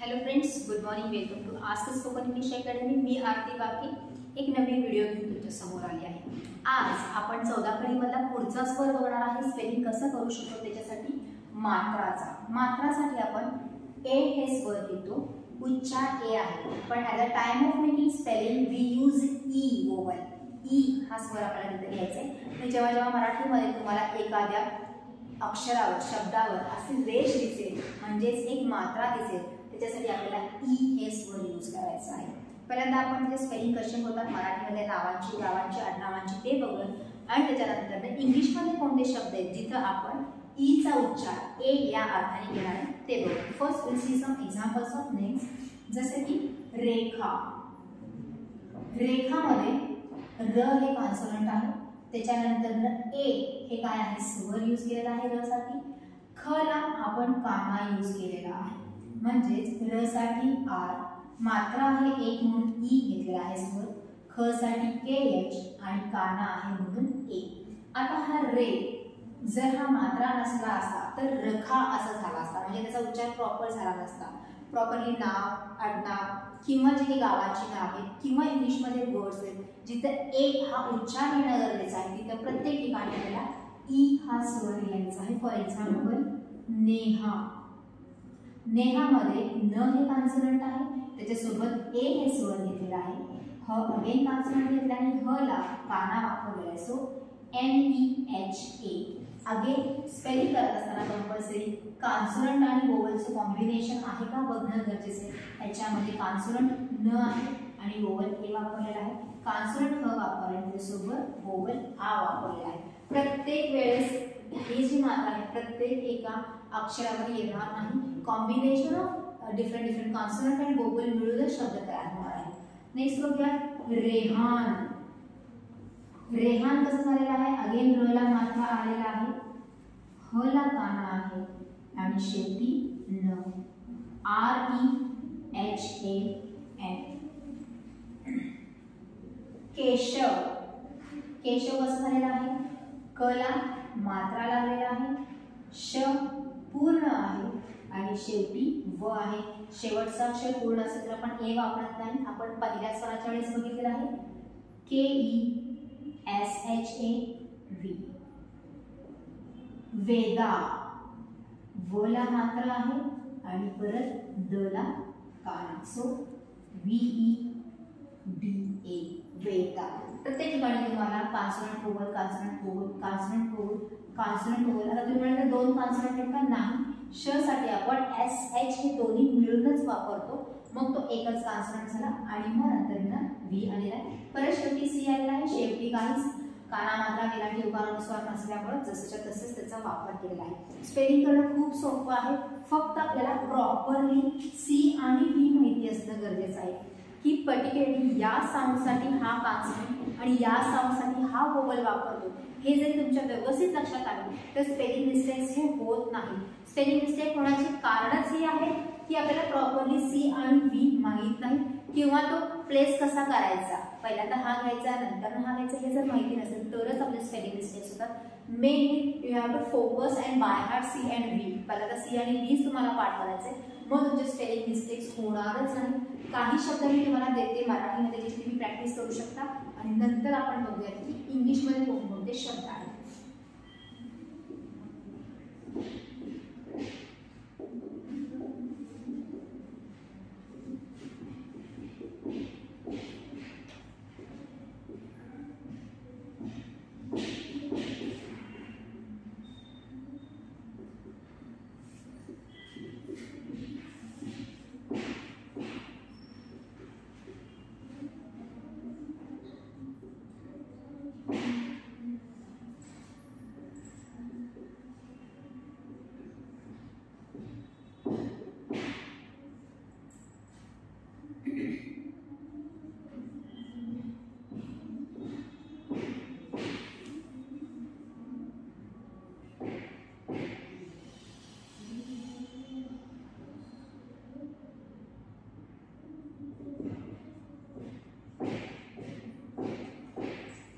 Hello friends, good morning. Welcome to ask spoken English academy. मी आरती बाकी एक नवीन video घेऊन तुमच्या समोर आली आहे. आज आपण 14 कडीमधला पुढचा स्वर बघणार आहे. स्पेलिंग कसं करू शकतो त्याच्यासाठी मात्रासाठी आपण ए हे स्वर घेतो. उच्चार ए आहे, पण at the time of making spelling we use E vowel. E हा स्वर आपल्याला तिथे घ्यायचा आहे. जेव्हा जेव्हा मराठीमध्ये तुम्हाला एखाद्या अक्षरावर शब्दावर अशी रेष दिसेल म्हणजेच एक मात्रा दिसेल, त्याच्यासाठी आपल्याला ई हे स्वर यूज करायचं आहे. पहिल्यांदा आपण जे स्पेलिंग कसे होतात मराठीमध्ये नावांची, गावांची, आडनावांची ते बघूया आणि त्याच्यानंतर इंग्लिशमध्ये कोणते शब्द आहेत जिथं आपण ई चा उच्चार ए या अर्थाने घेणार आहे ते बघूया. First will see some examples of names. जसे की रेखा. रेखामध्ये र हे कॉन्सोनंट आहे, त्याच्यानंतर ए हे काय आहे स्वर यूज केलेला आहे र साठी. ख ला आपण काना यूज केलेला आहे, म्हणजेच र साठी आर, मात्रा आहे एक म्हणून ई घेतलेला आहे स्वर. ख साठी के एच आणि काना आहे म्हणून ए. आता हा रे जर हा मात्रा नसला असता तर रखा असं झाला असता, म्हणजे त्याचा उच्चार प्रॉपर झाला नसता. प्रॉपरली नाव, आडनाव किंवा जे काही गावाची नाव आहेत किंवा इंग्लिशमध्ये वर्ड्स आहेत जिथं ए हा उच्चार येणं गरजेचं आहे तिथं प्रत्येक ठिकाणी आपल्याला ई हा स्वर घ्यायचा आहे. For example Neha. नेहामध्ये न हे कॉन्सोनंट आहे, त्याच्यासोबत ए हे स्वर घेतलेला आहे. ह अगेन कॉन्सोनंट घेतला आणि ह ला काना वापरलेला आहे. So NEHA. अगेन स्पेलिंग करत असताना कंपल्सरी कॉन्सोनंट आणि वोवलचं कॉम्बिनेशन आहे का बघणं गरजेचं आहे. याच्यामध्ये कॉन्सोनंट न आहे आणि वोवल ए वापरलेला आहे. कॉन्सोनंट ह वापरले त्याच्यासोबत वोवल आ वापरलेला आहे. प्रत्येक वेळेस ही जी मात्रा आहे प्रत्येक एका अक्षरामध्ये येणार नाही. कॉम्बिनेशन ऑफ डिफरंट कॉन्सोनंट आणि वोवल मिळूनच शब्द तयार होणार आहे. नेक्स्ट बघूया रेहान. रेहान कसं झालेलं आहे, अगेन र ला मात्रा आलेला आहे, ह ला काना आहे आणि शेवटी न. REHAN. केशव. केशव कसं झालेलं आहे, क ला मात्रा लागलेला आहे, श पूर्ण आहे आणि शेवटी व आहे. शेवटचा अक्षर पूर्ण असेल तर आपण ए वापरत नाही, आपण पहिल्या स्वराच्या वेळेस बघितलेलं आहे KESHAV. वेदा. व ला मात्रा आहे आणि परत द ला काना. So VEDA Veda. प्रत्येक ठिकाणी तुम्हाला consonant vowel, consonant vowel, consonant vowel, consonant vowel. आता तुम्ही म्हणाल दोन कॉन्सोनंट आहेत का? नाही. श साठी आपण SH हे दोन्ही मिळूनच वापरतो, मग तो एकच कॉन्सोनंट झाला आणि मग नंतर व्ही आलेला आहे. परत शेवटी सी आलेला आहे. शेवटी काहीच काना मात्रा गेला की उकारानुस्वार नसल्यामुळे जसंच्या तसंच त्याचा वापर केलेला आहे. स्पेलिंग करणं खूप सोपं आहे, फक्त आपल्याला प्रॉपरली सी आणि व्ही माहिती असणं गरजेचं आहे की पर्टिक्युलरली या साऊंडसाठी हा कॉन्सोनंट आणि या साऊंडसाठी हा वोवल वापरतो. हे जरी तुमच्या व्यवस्थित लक्षात आलं तर स्पेलिंग मिस्टेक्स हे होत नाही. स्पेलिंग मिस्टेक होण्याचे कारणच हे आहे की आपल्याला प्रॉपरली सी आणि व्ही माहीत नाही किंवा तो प्लेस कसा करायचा, पहिल्यांदा हा घ्यायचा नंतर हा घ्यायचा, हे जर माहिती नसेल तरच आपले स्पेलिंग मिस्टेक्स होतात. Mainly you have to focus and by heart C and V. पहिल्यांदा सी आणि व्ही तुम्हाला पाठ करायचे, मग तुमचे स्पेलिंग मिस्टेक्स होणारच नाही. काही शब्द मी तुम्हाला देते मराठीमध्ये ज्याची तुम्ही प्रॅक्टिस करू शकता आणि नंतर आपण बघूया की इंग्लिशमध्ये कोणकोणते शब्द आहेत.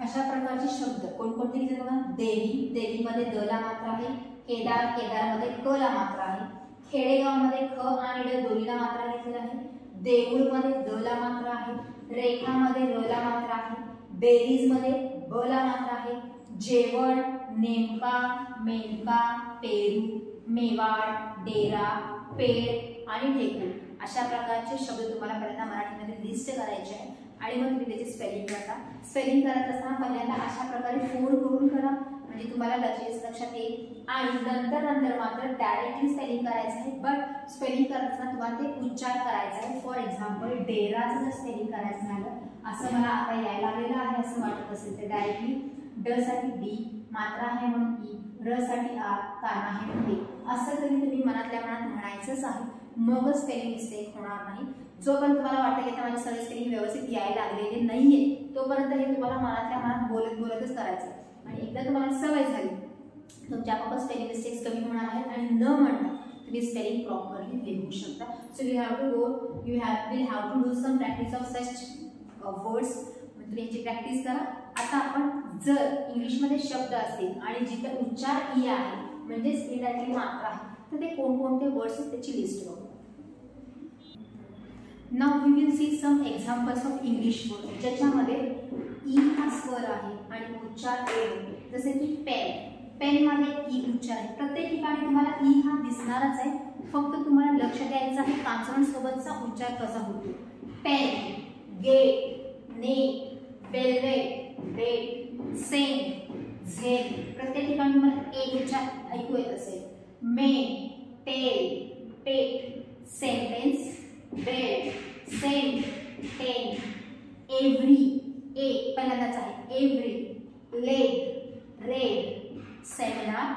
अशा प्रकारचे शब्द कोणकोणते लिहिलेले बघा. देवी. देवीमध्ये द ला मात्रा आहे. केदार. केदारमध्ये क ला मात्रा आहे. खेडेगावमध्ये ख आणि ड दोन्हीला मात्रा घेतलेली आहे. देऊळमध्ये द ला मात्रा आहे. रेखामध्ये र ला मात्रा आहे. बेरीजमध्ये ब ला मात्रा आहे. जेवण, नेमका, मेनका, पेरू, मेवाड, डेरा, पेड आणि ढेकूळ अशा प्रकारचे शब्द तुम्हाला पहिल्यांदा मराठीमध्ये लिस्ट करायचे आहे आणि मग तुम्ही त्याची स्पेलिंग करता. स्पेलिंग करत असताना पहिल्यांदा अशा प्रकारे फोड करून करा म्हणजे तुम्हाला लक्षात येईल आणि नंतर मात्र डायरेक्टली स्पेलिंग करायचं आहे. बट स्पेलिंग करत असताना तुम्हाला ते उच्चार करायचा आहे. फॉर एक्झाम्पल डेराचं जर स्पेलिंग करायचं झालं असं मला आता यायला लागलेलं आहे असं वाटत असेल तर डायरेक्टली ड साठी डी, मात्रा आहे म्हणून ई, र साठी आर, काना आहे म्हणून ए असं तुम्ही मनातल्या मनात म्हणायचंच आहे. मगच स्पेलिंग मिस्टेक होणार नाही. जोपर्यंत तुम्हाला वाटतं की माझी सगळे स्पेलिंग व्यवस्थित यायला लागलेले नाहीये तोपर्यंत हे तुम्हाला मनातल्या मनात बोलतच करायचं आणि एकदा तुम्हाला सवय झाली तुमच्या आपोआप स्पेलिंग मिस्टेक्स कमी होणार आहेत आणि न म्हणता तुम्ही स्पेलिंग प्रॉपरली लिहू शकता. So you have to do some practice of such words. तुम्ही याची प्रॅक्टिस करा. आता आपण जर इंग्लिशमध्ये शब्द असतील आणि जिथे उच्चार ई आहे म्हणजेच इनडायरेक्टली मात्रा आहे तर ते कोणकोणते वर्ड्स आहेत त्याची लिस्ट बघू. Now we will see some examples of English word ज्याच्यामध्ये ई हा स्वर आहे आणि उच्चार ए होतो. जसे की पेन, पेन मध्ये ई उच्चार आहे. प्रत्येक ठिकाणी तुम्हाला ई हा दिसणारच आहे. फक्त तुम्हाला लक्ष द्यायचं आहे कॉन्सोनंट सोबतचा उच्चार कसा होतो. Pen, get, net, velvet, bet, cent, gel प्रत्येक ठिकाणी तुम्हाला ए उच्चार ऐकू येत असेल. Men, tell, pet, sentence, bed, cent, ten, every ए पहिल्यांदाच आहे. Every, leg, red, seminar,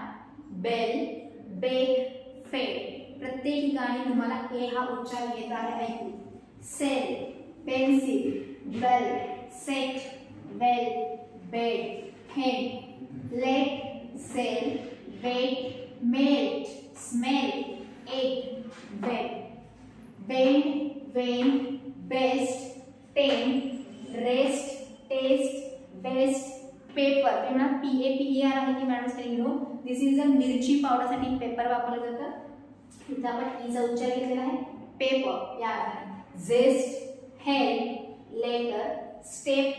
bell, beck, fed प्रत्येक ठिकाणी तुम्हाला ए हा उच्चार येत आहे ऐकू. Sell, pencil, bell, set, well, bed, head, let, sell, wet, melt, smell, egg, wet, bend, when, best, tent, rest, test, best, pepper म्हणा PAPER आहे की madam spelling no. This is a मिरची पावडरसाठी पेपर वापरलं जातं. इथं आपण ईचा उच्चार घेतलेला आहे. पेपर या अर्थाने. Zest, help, letter, step,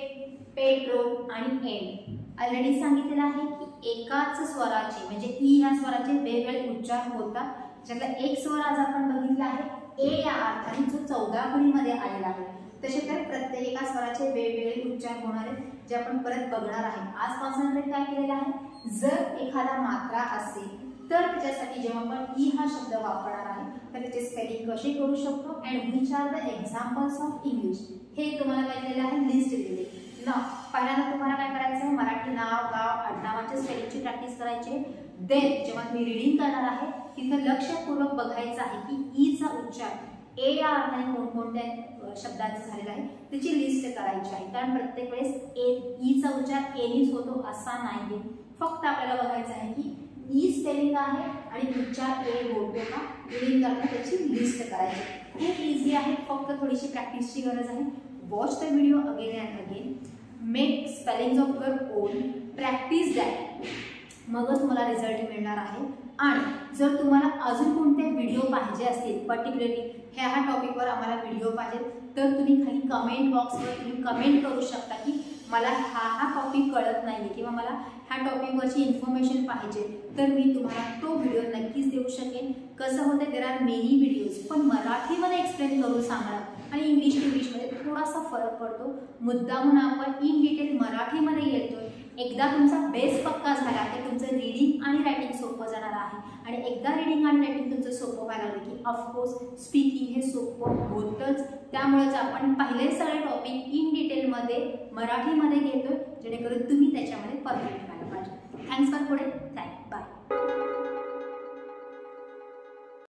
petrol आणि एंड. ऑलरेडी सांगितलेलं आहे की एकाच स्वराचे म्हणजे ई ह्या स्वराचे वेगवेगळे उच्चार होतात. ज्यातला एक स्वर आज आपण बघितला आहे ए या अर्थाने जो 14 फळीमध्ये आलेला आहे. तसे तर प्रत्येक एका स्वराचे वेगवेगळे उच्चार होणार आहेत जे आपण परत बघणार आहे. आज कॉन्सन्ट्रेट काय केलेलं आहे जर एखादा मात्रा असेल तर त्याच्यासाठी जेव्हा आपण ई हा शब्द वापरणार आहे तर त्याचे स्पेलिंग कसे करू शकतो and which are the examples of English हे तुम्हाला काय दिलेलं आहे लिस्ट दिलेली. ना पहिल्यांदा तुम्हाला काय करायचं आहे मराठी नाव गाव आडनावाच्या स्पेलिंगची प्रॅक्टिस करायची. देन जेव्हा तुम्ही रीडिंग करणार आहे तिथे लक्षपूर्वक बघायचं आहे की ईचा उच्चार ए या अर्थाने कोणकोणत्या शब्दांचा झालेला आहे त्याची लिस्ट करायची आहे. कारण प्रत्येक वेळेस ईचा उच्चार एनीच होतो असा नाहीये. फक्त आपल्याला बघायचं आहे की ई स्पेलिंग आहे आणि उच्चार ए होतो का रीडिंग करताना त्याची लिस्ट करायची. खूप इझी आहे. फक्त थोडीशी प्रॅक्टिसची गरज आहे. Watch the video again and again. Make spellings of your on. Practice that. मगच तुम्हाला रिझल्ट मिळणार आहे. आणि जर तुम्हाला अजून कोणते व्हिडिओ पाहिजे असतील पर्टिक्युलरली ह्या टॉपिकवर आम्हाला व्हिडिओ पाहिजे तर तुम्ही खाली कमेंट बॉक्सवर तुम्ही कमेंट करू शकता की मला हा टॉपिक कळत नाही किंवा मला ह्या टॉपिकवरची इन्फॉर्मेशन पाहिजे तर मी तुम्हाला तो व्हिडिओ नक्कीच देऊ शकेन. कसं होतं देर आर मेनी व्हिडिओज पण मराठीमध्ये एक्सप्लेन करून सांगणं आणि इंग्लिशमध्ये थोडासा फरक पडतो. मुद्दामून आपण इन डिटेल मराठीमध्ये येतोय. एकदा तुमचा बेस पक्का झाला की तुमचं रीडिंग आणि रायटिंग सोपं जाणार आहे आणि एकदा रीडिंग आणि रायटिंग तुमचं सोपं व्हायला लागलं की ऑफकोर्स स्पीकिंग हे सोपं होतंच. त्यामुळेच आपण पहिले सगळे टॉपिक इन डिटेलमध्ये मराठीमध्ये घेतोय जेणेकरून तुम्ही त्याच्यामध्ये परफेक्ट व्हायला पाहिजे. Thanks for today. बाय.